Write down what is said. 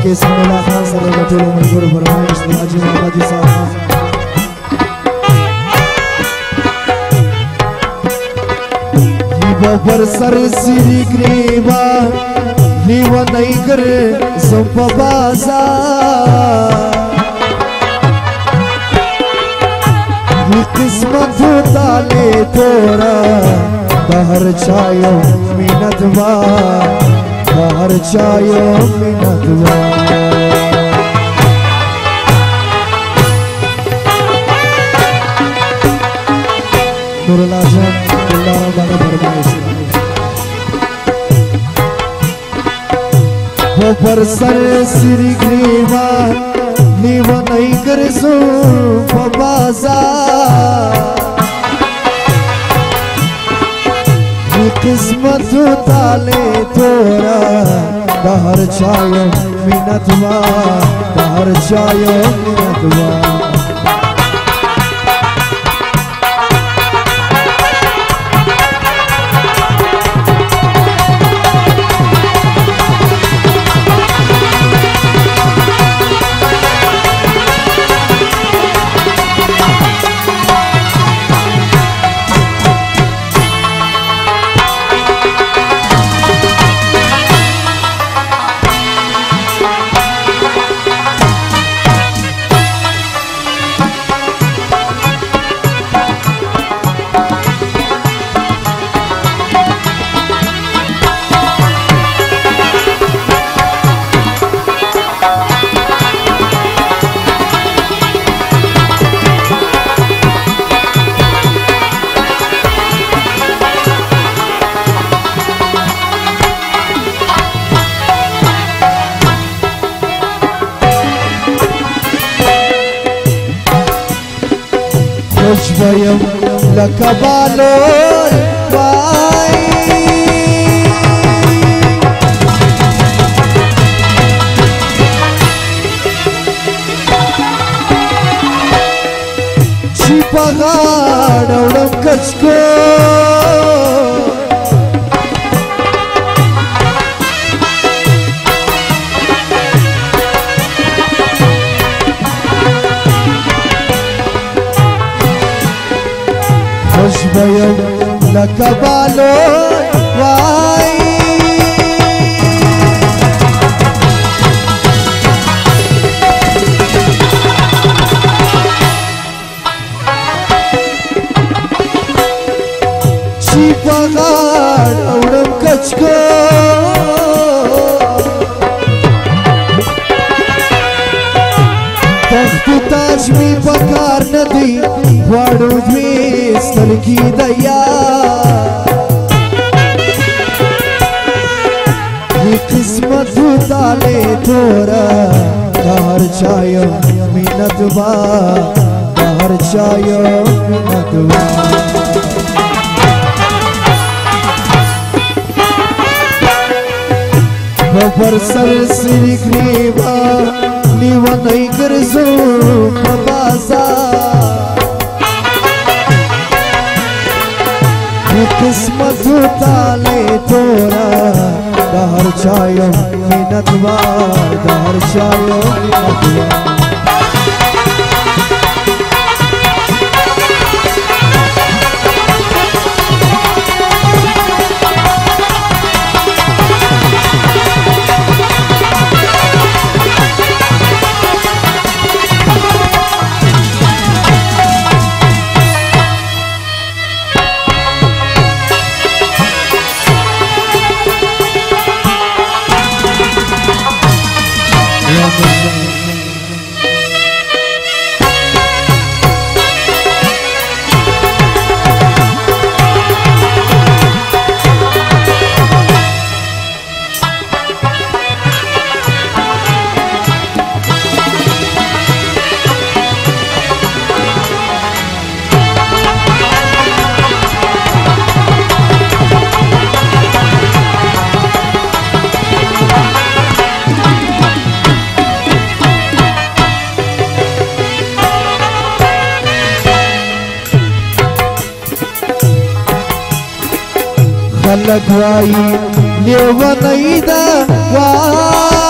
के सुनला खान सर बटोलो मंजूर फरमाइश हाजी मोहम्मद साहब बबर सर सिरी ग्रीवा नीवा नहीं कर संपबाजा किस्मत ताले तोरा बाहर चायो मिनतवा बाहर चायो मिनतवा नूरुल्लाह जान अल्लाह बाला फरमाइश वो पर सर सिरी ग्रीवा नीवा नहीं कर सो बाजा किस्मत ताले तोरा बाहर चायो मिनतवा बाहर चायो मिनतवा Vayam lakabalor vai Chipagad aulam kachko Vayam lakabalor vai Chipagad aulam kachko Takhtu taj mi pakar nadi Vadu dvistar ki daya Ye qismat tale tora Bahar chayo minatwa Bahar chayo minatwa Babar sar siri griva Niwa nahi karzo babaza किस्मत ताले तोरा बाहर चायो मिनतवा बाहर चायो मिनतवा खलक Y लेवा नहीं दा Y